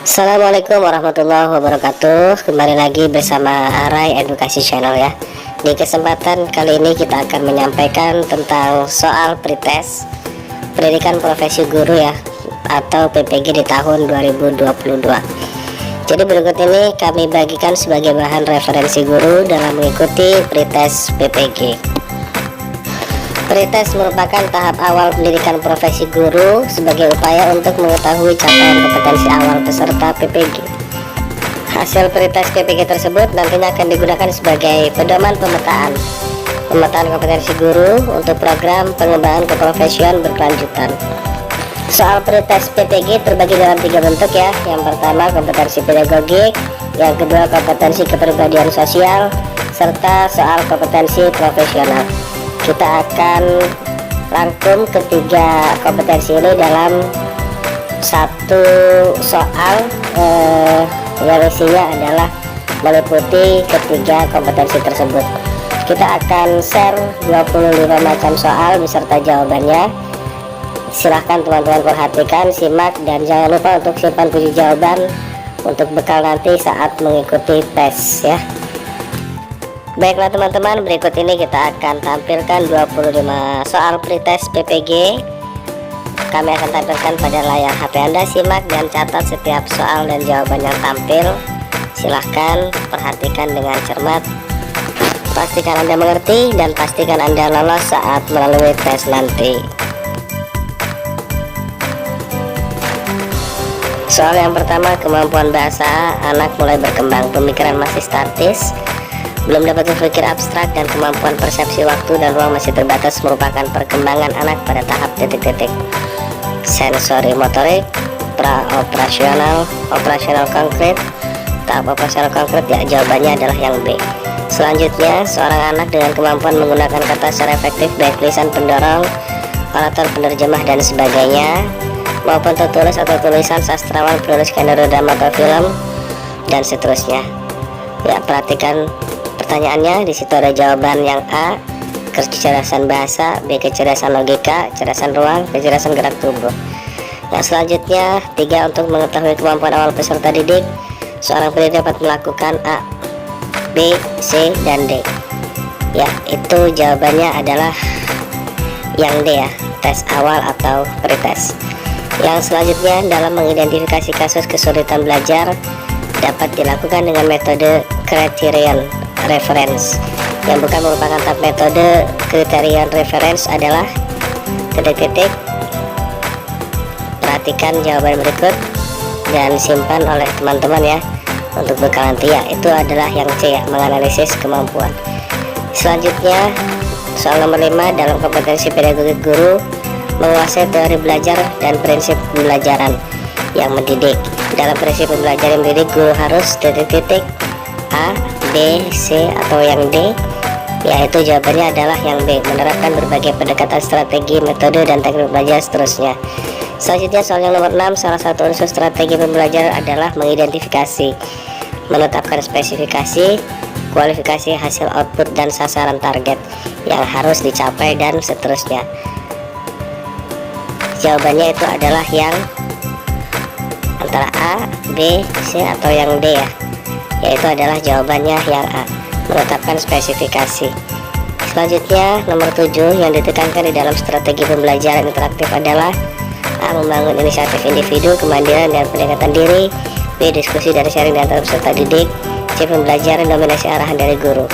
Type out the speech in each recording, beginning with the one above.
Assalamualaikum warahmatullahi wabarakatuh. Kembali lagi bersama Arai Edukasi Channel ya. Di kesempatan kali ini kita akan menyampaikan tentang soal pretest pendidikan profesi guru ya, atau PPG di tahun 2022. Jadi berikut ini kami bagikan sebagai bahan referensi guru dalam mengikuti pretest PPG. Pretest merupakan tahap awal pendidikan profesi guru sebagai upaya untuk mengetahui capaian kompetensi awal peserta PPG. Hasil pretest PPG tersebut nantinya akan digunakan sebagai pedoman pemetaan kompetensi guru untuk program pengembangan keprofesian berkelanjutan. Soal pretest PPG terbagi dalam 3 bentuk ya. Yang pertama kompetensi pedagogik, yang kedua kompetensi kepribadian sosial, serta soal kompetensi profesional. Kita akan rangkum ketiga kompetensi ini dalam satu soal yang isinya adalah meliputi ketiga kompetensi tersebut. Kita akan share 25 macam soal beserta jawabannya. Silahkan teman-teman perhatikan, simak, dan jangan lupa untuk simpan kunci jawaban untuk bekal nanti saat mengikuti tes ya. Baiklah teman-teman, berikut ini kita akan tampilkan 25 soal pretest PPG. Kami akan tampilkan pada layar HP Anda. Simak dan catat setiap soal dan jawaban yang tampil. Silahkan perhatikan dengan cermat. Pastikan Anda mengerti dan pastikan Anda lolos saat melalui tes nanti. Soal yang pertama, kemampuan bahasa anak mulai berkembang, pemikiran masih statis, belum dapat berpikir abstrak, dan kemampuan persepsi waktu dan ruang masih terbatas merupakan perkembangan anak pada tahap titik-titik. Sensori motorik, operasional konkret, tahap operasional konkret ya, jawabannya adalah yang B. Selanjutnya, seorang anak dengan kemampuan menggunakan kata secara efektif baik lisan pendorong, orator penerjemah dan sebagainya, maupun tertulis atau tulisan sastrawan, penulis skenario drama atau film, dan seterusnya. Ya, perhatikan pertanyaannya. Di situ ada jawaban yang A, kecerdasan bahasa, B, kecerdasan logika, kecerdasan ruang, kecerdasan gerak tubuh. Yang selanjutnya, 3, untuk mengetahui kemampuan awal peserta didik, seorang pendidik dapat melakukan A, B, C, dan D. Ya, itu jawabannya adalah yang D ya, tes awal atau pretest. Yang selanjutnya, dalam mengidentifikasi kasus kesulitan belajar dapat dilakukan dengan metode criterion reference. Yang bukan merupakan tahap metode criterion reference adalah titik-titik. Perhatikan jawaban berikut dan simpan oleh teman-teman ya untuk bekal nanti ya. Itu adalah yang C ya, menganalisis kemampuan. Selanjutnya, soal nomor 5, dalam kompetensi pedagogik guru menguasai teori belajar dan prinsip pembelajaran yang mendidik. Dalam prinsip pembelajaran mendidik, guru harus titik-titik A, B, C, atau yang D. Yaitu jawabannya adalah yang B, menerapkan berbagai pendekatan strategi, metode, dan teknik belajar seterusnya. Selanjutnya soal yang nomor 6, salah satu unsur strategi pembelajaran adalah mengidentifikasi, menetapkan spesifikasi, kualifikasi hasil output, dan sasaran target yang harus dicapai, dan seterusnya. Jawabannya itu adalah yang antara A, B, C, atau yang D ya. Yaitu adalah jawabannya yang A, menetapkan spesifikasi. Selanjutnya nomor 7, yang ditekankan di dalam strategi pembelajaran interaktif adalah A, membangun inisiatif individu, kemandirian dan peningkatan diri, B, diskusi dan sharing antara peserta didik, C, pembelajaran dominasi arahan dari guru,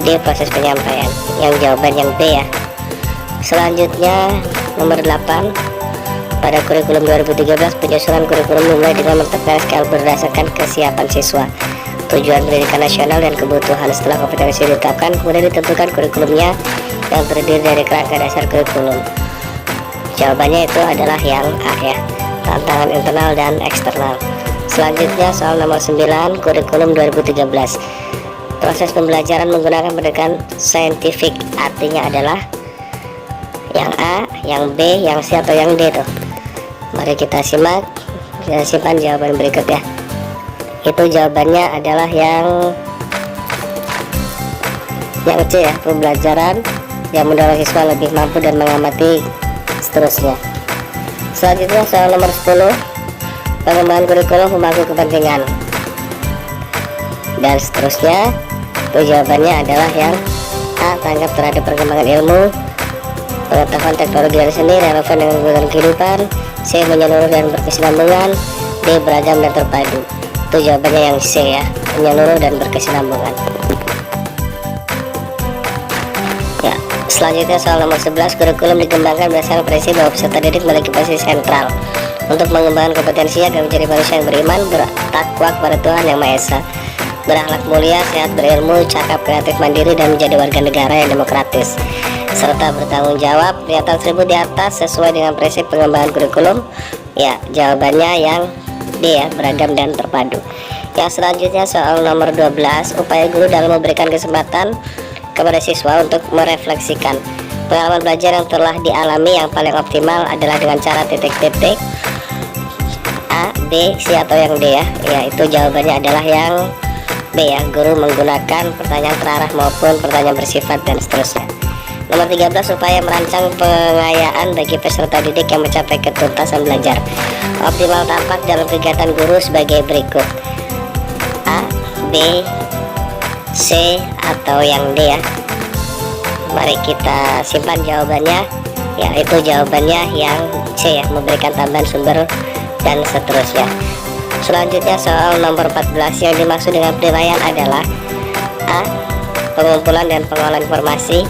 D, proses penyampaian. Yang jawaban yang B ya. Selanjutnya nomor 8, pada kurikulum 2013 penyusunan kurikulum dimulai dengan menetapkan skala berdasarkan kesiapan siswa, tujuan pendidikan nasional, dan kebutuhan. Setelah kompetensi ditetapkan, kemudian ditentukan kurikulumnya yang terdiri dari kerangka dasar kurikulum. Jawabannya itu adalah yang A ya, tantangan internal dan eksternal. Selanjutnya soal nomor 9, kurikulum 2013, proses pembelajaran menggunakan pendekatan saintifik, artinya adalah yang A, yang B, yang C, atau yang D tuh. Mari kita simak dan simpan jawaban berikut ya. Itu jawabannya adalah yang C ya, pembelajaran yang mendorong siswa lebih mampu dan mengamati seterusnya. Selanjutnya soal nomor 10, pengembangan kurikulum pemangku kepentingan, dan seterusnya. Itu jawabannya adalah yang A, tanggap terhadap perkembangan ilmu, pengetahuan, teknologi dan seni relevan dengan kebutuhan kehidupan. C, menyeluruh dan berkesinambungan. D, beragam dan terpadu. Itu jawabannya yang C ya, menyeluruh dan berkesinambungan. Ya, selanjutnya soal nomor 11, kurikulum dikembangkan berdasarkan prinsip bahwa peserta didik memiliki posisi sentral untuk mengembangkan kompetensinya agar menjadi manusia yang beriman, bertakwa kepada Tuhan Yang Maha Esa, berakhlak mulia, sehat, berilmu, cakap, kreatif, mandiri, dan menjadi warga negara yang demokratis serta bertanggung jawab. Pernyataan tersebut di atas sesuai dengan prinsip pengembangan kurikulum. Ya, jawabannya yang D ya, beragam dan terpadu. Yang selanjutnya soal nomor 12, upaya guru dalam memberikan kesempatan kepada siswa untuk merefleksikan pengalaman belajar yang telah dialami. Yang paling optimal adalah dengan cara titik-titik. A, B, C atau yang D ya. Ya, itu jawabannya adalah yang B ya, guru menggunakan pertanyaan terarah maupun pertanyaan bersifat dan seterusnya. Nomor 13, upaya merancang pengayaan bagi peserta didik yang mencapai ketuntasan belajar. Optimal tampak dalam kegiatan guru sebagai berikut. A, B, C atau yang D ya. Mari kita simpan jawabannya. Ya, itu jawabannya yang C ya, memberikan tambahan sumber dan seterusnya. Selanjutnya soal nomor 14, yang dimaksud dengan penilaian adalah A, pengumpulan dan pengolahan informasi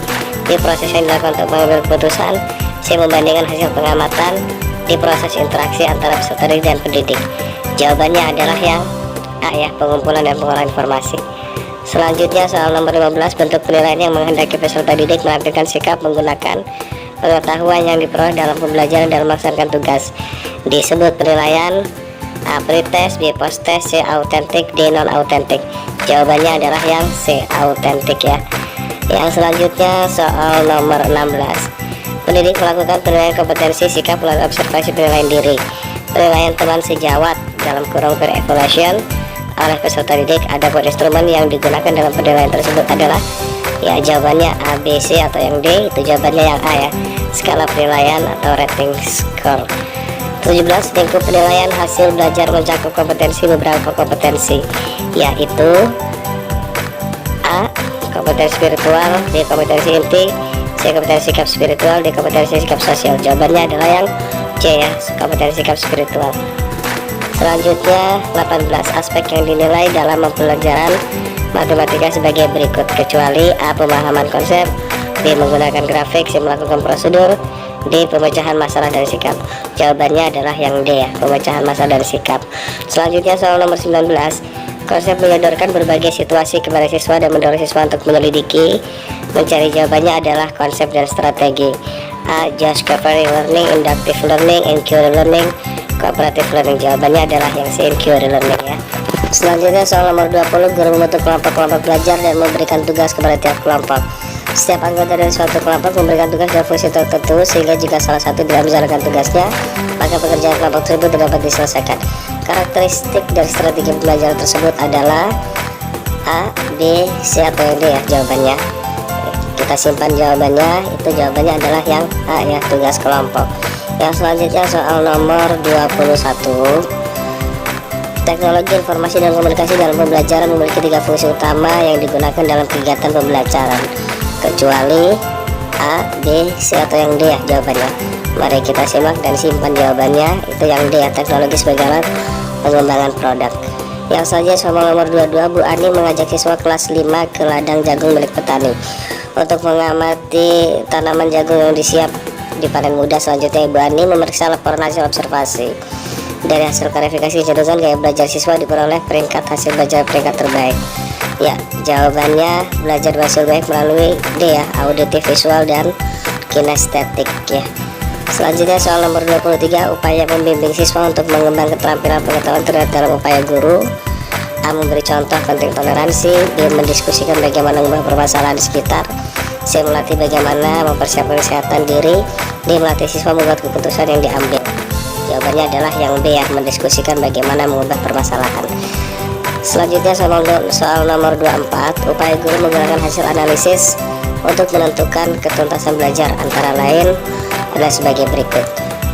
di proses yang dilakukan untuk mengambil keputusan. C, membandingkan hasil pengamatan di proses interaksi antara peserta didik dan pendidik. Jawabannya adalah yang A ya, pengumpulan dan pengolahan informasi. Selanjutnya soal nomor 15, bentuk penilaian yang menghendaki peserta didik menampilkan sikap menggunakan pengetahuan yang diperoleh dalam pembelajaran dalam melaksanakan tugas. Disebut penilaian A, pretest, B, post-test, C, autentik, D, non-autentik. Jawabannya adalah yang C, autentik ya. Yang selanjutnya soal nomor 16, pendidik melakukan penilaian kompetensi sikap melalui observasi penilaian diri. Penilaian teman sejawat dalam kurung peer evaluation oleh peserta didik. Adapun instrumen yang digunakan dalam penilaian tersebut adalah, ya jawabannya A, B, C atau yang D. Itu jawabannya yang A ya, skala penilaian atau rating score. 17, lingkup penilaian hasil belajar mencakup kompetensi beberapa kompetensi, yaitu A, kompetensi spiritual, B, kompetensi inti, C, kompetensi sikap spiritual, D, kompetensi sikap sosial. Jawabannya adalah yang C ya, kompetensi sikap spiritual. Selanjutnya 18, aspek yang dinilai dalam pembelajaran matematika sebagai berikut, kecuali A, pemahaman konsep, B, menggunakan grafik, C, melakukan prosedur, D, pemecahan masalah dari sikap. Jawabannya adalah yang D ya, pemecahan masalah dari sikap. Selanjutnya soal nomor 19, konsep menyodorkan berbagai situasi kepada siswa dan mendorong siswa untuk menyelidiki, mencari. Jawabannya adalah konsep dan strategi. A, discovery learning, inductive learning, inquiry learning, cooperative learning. Jawabannya adalah yang C, inquiry learning ya. Selanjutnya soal nomor 20, guru membentuk kelompok-kelompok belajar dan memberikan tugas kepada tiap kelompok. Setiap anggota dari suatu kelompok memberikan tugas dan fungsi tertentu, sehingga jika salah satu tidak menjalankan tugasnya, maka pekerjaan kelompok tersebut tidak dapat diselesaikan. Karakteristik dari strategi pembelajaran tersebut adalah A, B, C atau yang D ya jawabannya. Kita simpan jawabannya. Itu jawabannya adalah yang A ya, tugas kelompok. Yang selanjutnya soal nomor 21, teknologi informasi dan komunikasi dalam pembelajaran memiliki 3 fungsi utama yang digunakan dalam kegiatan pembelajaran, kecuali A, B, C atau yang D ya jawabannya. Mari kita simak dan simpan jawabannya. Itu yang D ya, teknologi sebagai alat pengembangan produk. Yang selanjutnya soal nomor 22, Bu Ani mengajak siswa kelas 5 ke ladang jagung milik petani untuk mengamati tanaman jagung yang disiap dipanen muda. Selanjutnya Ibu Ani memeriksa laporan hasil observasi. Dari hasil klarifikasi kecenderungan gaya belajar siswa diperoleh peringkat hasil belajar peringkat terbaik. Ya, jawabannya belajar hasil baik melalui D ya, auditif, visual, dan kinestetik ya. Selanjutnya soal nomor 23, upaya membimbing siswa untuk mengembangkan keterampilan pengetahuan terhadap dalam upaya guru. A, memberi contoh penting toleransi, B, mendiskusikan bagaimana mengubah permasalahan di sekitar, C, melatih bagaimana mempersiapkan kesehatan diri, D, melatih siswa membuat keputusan yang diambil. Jawabannya adalah yang B ya, mendiskusikan bagaimana mengubah permasalahan. Selanjutnya soal nomor 24, upaya guru menggunakan hasil analisis untuk menentukan ketuntasan belajar, antara lain adalah sebagai berikut.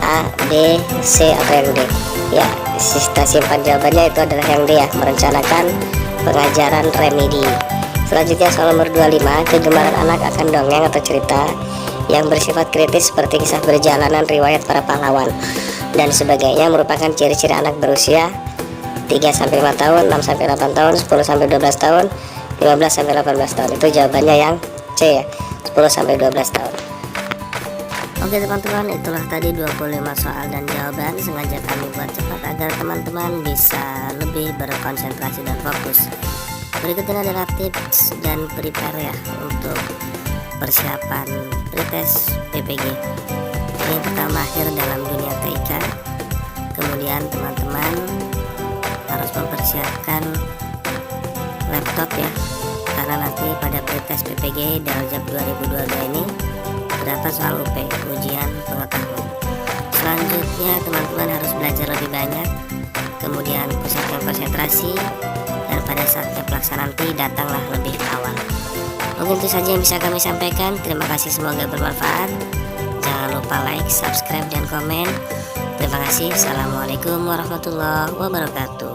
A, B, C atau yang D. Ya, sista simpan jawabannya itu adalah yang D ya, merencanakan pengajaran remedi. Selanjutnya soal nomor 25, kegemaran anak akan dongeng atau cerita yang bersifat kritis seperti kisah perjalanan, riwayat para pahlawan dan sebagainya merupakan ciri-ciri anak berusia 3-5 tahun, 6-8 tahun, 10-12 tahun, 15-18 tahun. Itu jawabannya yang C ya, 10-12 tahun. Oke teman-teman, itulah tadi 25 soal dan jawaban. Sengaja kami buat cepat agar teman-teman bisa lebih berkonsentrasi dan fokus. Berikutnya adalah tips dan prepare ya untuk persiapan pretest PPG. Ini pertama akhir dalam dunia TIK. Kemudian teman-teman harus mempersiapkan laptop ya, karena nanti pada pretest PPG Daljab 2022 ini terdapat soal UP, ujian pengetahuan. Selanjutnya teman-teman harus belajar lebih banyak, kemudian pusatkan konsentrasi, dan pada saatnya pelaksanaan nanti datanglah lebih awal. Mungkin itu saja yang bisa kami sampaikan. Terima kasih, semoga bermanfaat. Jangan lupa like, subscribe, dan komen. Terima kasih. Assalamualaikum warahmatullahi wabarakatuh.